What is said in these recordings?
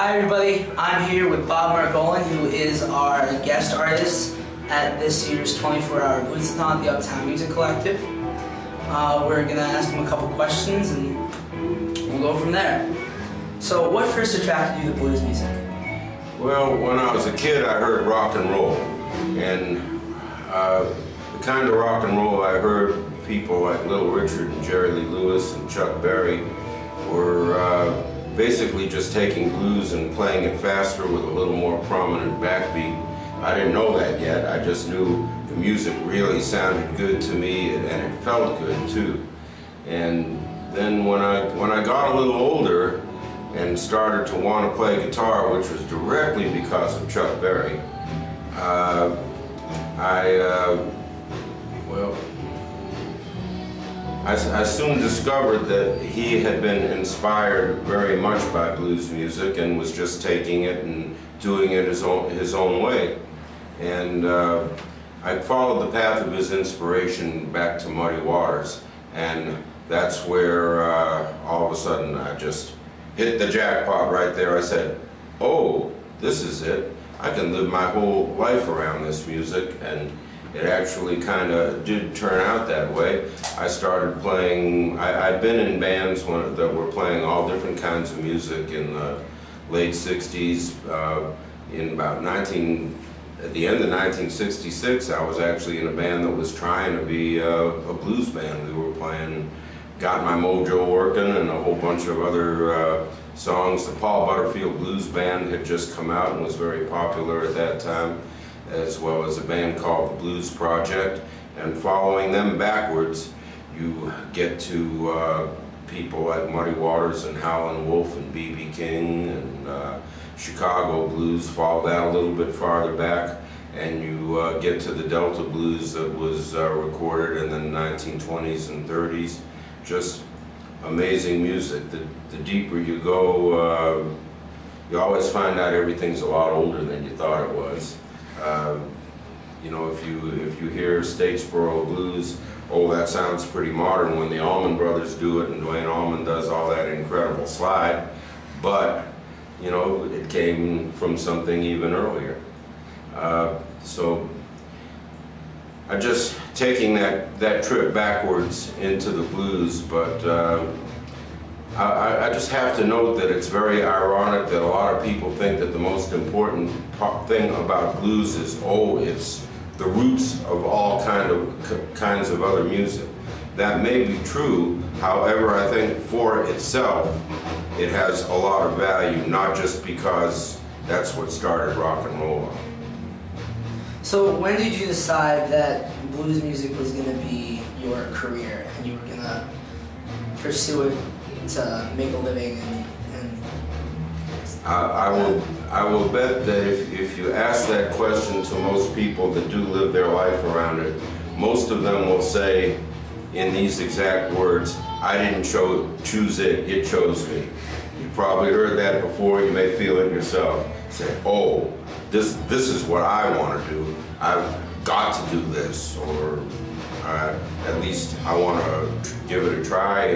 Hi everybody, I'm here with Bob Margolin, who is our guest artist at this year's 24-hour Blues-A-Thon, the Uptown Music Collective. We're going to ask him a couple questions and we'll go from there. So what first attracted you to blues music? Well, when I was a kid I heard rock and roll, and the kind of rock and roll I heard, people like Little Richard and Jerry Lee Lewis and Chuck Berry were basically just taking blues and playing it faster with a little more prominent backbeat. I didn't know that yet. I just knew the music really sounded good to me and it felt good too. And then when I got a little older and started to want to play guitar, which was directly because of Chuck Berry, I soon discovered that he had been inspired very much by blues music and was just taking it and doing it his own way. And I followed the path of his inspiration back to Muddy Waters, and that's where all of a sudden I just hit the jackpot right there. I said, oh, this is it. I can live my whole life around this music, and it actually kind of did turn out that way. I started playing, I'd been in bands that were playing all different kinds of music in the late 60s. In about at the end of 1966, I was actually in a band that was trying to be a blues band. We were playing Got My Mojo Working and a whole bunch of other songs. The Paul Butterfield Blues Band had just come out and was very popular at that time, as well as a band called the Blues Project. And following them backwards, you get to people like Muddy Waters and Howlin' Wolf and B.B. King and Chicago Blues. Follow that a little bit farther back, and you get to the Delta Blues that was recorded in the 1920s and 30s. Just amazing music. The deeper you go, you always find out everything's a lot older than you thought it was. You know, if you hear Statesboro Blues, oh, that sounds pretty modern when the Allman Brothers do it and Duane Allman does all that incredible slide, but you know, it came from something even earlier. So I just taking that trip backwards into the blues, but I just have to note that it's very ironic that a lot of people think that the most important thing about blues is, oh, it's the roots of all kinds of other music. That may be true, however, I think for itself, it has a lot of value, not just because that's what started rock and roll. So when did you decide that blues music was going to be your career and you were going to pursue it to make a living? I will bet that if you ask that question to most people that do live their life around it, most of them will say in these exact words, I didn't choose it, it chose me. You probably heard that before, you may feel it yourself. Say, oh, this is what I want to do. I've got to do this, or at least I want to give it a try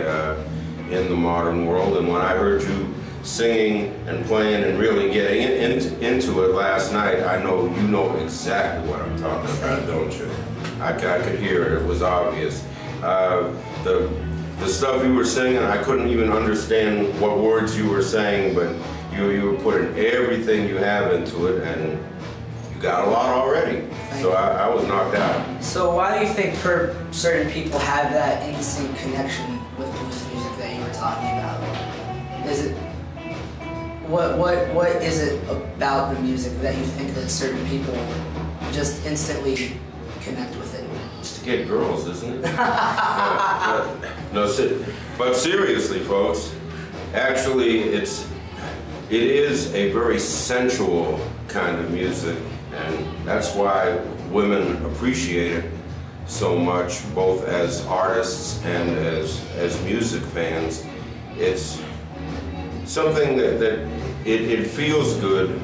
in the modern world. And when I heard you singing and playing and really getting into it last night, I know you know exactly what I'm talking about, don't you? I could hear it, it was obvious. The stuff you were singing, I couldn't even understand what words you were saying, but you were putting everything you have into it, and you got a lot already. So I was knocked out. So why do you think certain people have that instant connection with blues music that you were talking about? Is it what is it about the music that you think that certain people just instantly connect with it? It's to get girls, isn't it? But seriously, folks, actually it is a very sensual kind of music, and that's why women appreciate it so much, both as artists and as music fans. It's something that it feels good,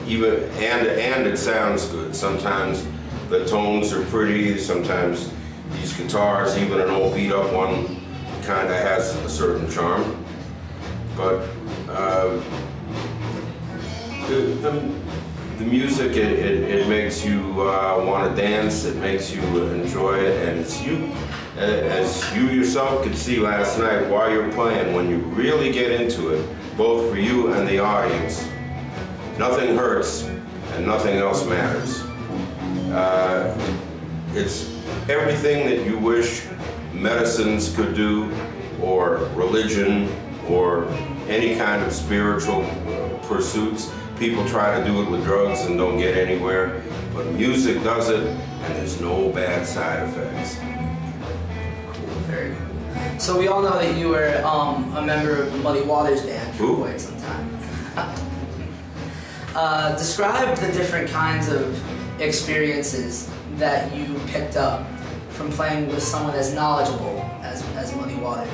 even and it sounds good. Sometimes the tones are pretty, sometimes these guitars, even an old beat up one, kind of has a certain charm. But The music, it makes you want to dance, it makes you enjoy it, and as you yourself could see last night while you're playing, when you really get into it, both for you and the audience, nothing hurts and nothing else matters. It's everything that you wish medicines could do, or religion, or any kind of spiritual pursuits. People try to do it with drugs and don't get anywhere, but music does it, and there's no bad side effects. Cool, very cool. So we all know that you were a member of the Muddy Waters band for quite some time. Describe the different kinds of experiences that you picked up from playing with someone as knowledgeable as Muddy Waters.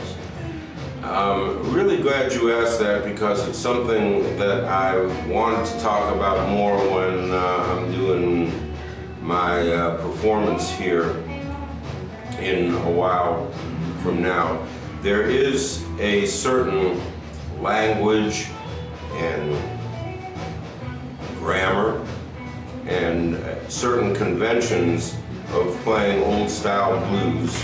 I'm really glad you asked that, because it's something that I wanted to talk about more when I'm doing my performance here in a while from now. There is a certain language and grammar and certain conventions of playing old style blues,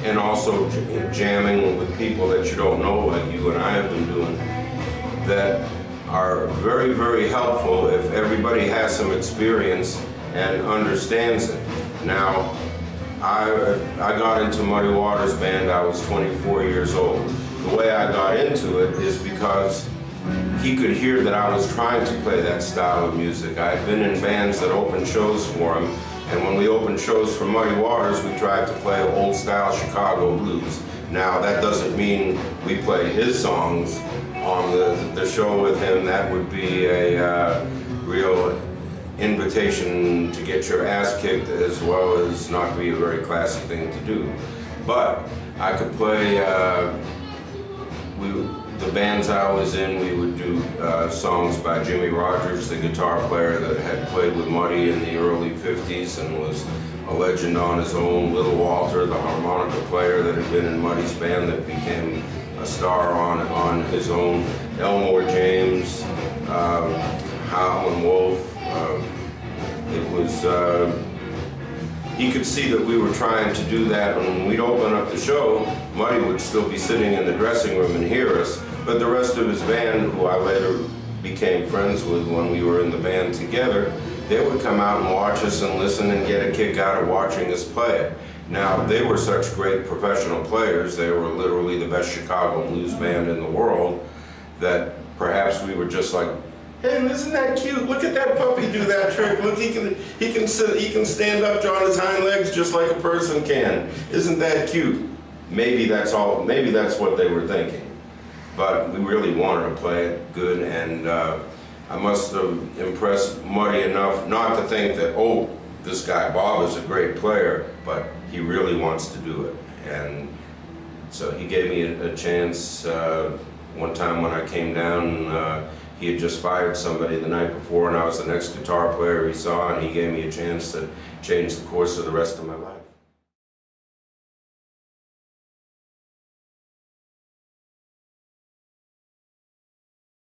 and also jamming with people that you don't know, like you and I have been doing, that are very, very helpful if everybody has some experience and understands it. Now, I got into Muddy Waters band, I was 24 years old. The way I got into it is because he could hear that I was trying to play that style of music. I had been in bands that opened shows for him, and when we opened shows for Muddy Waters, we tried to play old style Chicago blues. Now, that doesn't mean we play his songs on the show with him. That would be a real invitation to get your ass kicked, as well as not be a very classy thing to do. But I could play, the bands I was in, we would do songs by Jimmy Rogers, the guitar player that had played with Muddy in the early 50s and was a legend on his own. Little Walter, the harmonica player that had been in Muddy's band that became a star on his own. Elmore James, Howlin' Wolf. It was, he could see that we were trying to do that, and when we'd open up the show, Muddy would still be sitting in the dressing room and hear us, but the rest of his band, who I later became friends with when we were in the band together, they would come out and watch us and listen and get a kick out of watching us play it. Now, they were such great professional players, they were literally the best Chicago blues band in the world, that perhaps we were just like, hey, isn't that cute? Look at that puppy do that trick. Look, he can stand up on his hind legs just like a person can. Isn't that cute? Maybe that's all. Maybe that's what they were thinking. But we really wanted to play it good, and I must have impressed Muddy enough not to think that, oh, this guy Bob is a great player, but he really wants to do it. And so he gave me a chance. One time when I came down, he had just fired somebody the night before, and I was the next guitar player he saw, and he gave me a chance to change the course of the rest of my life.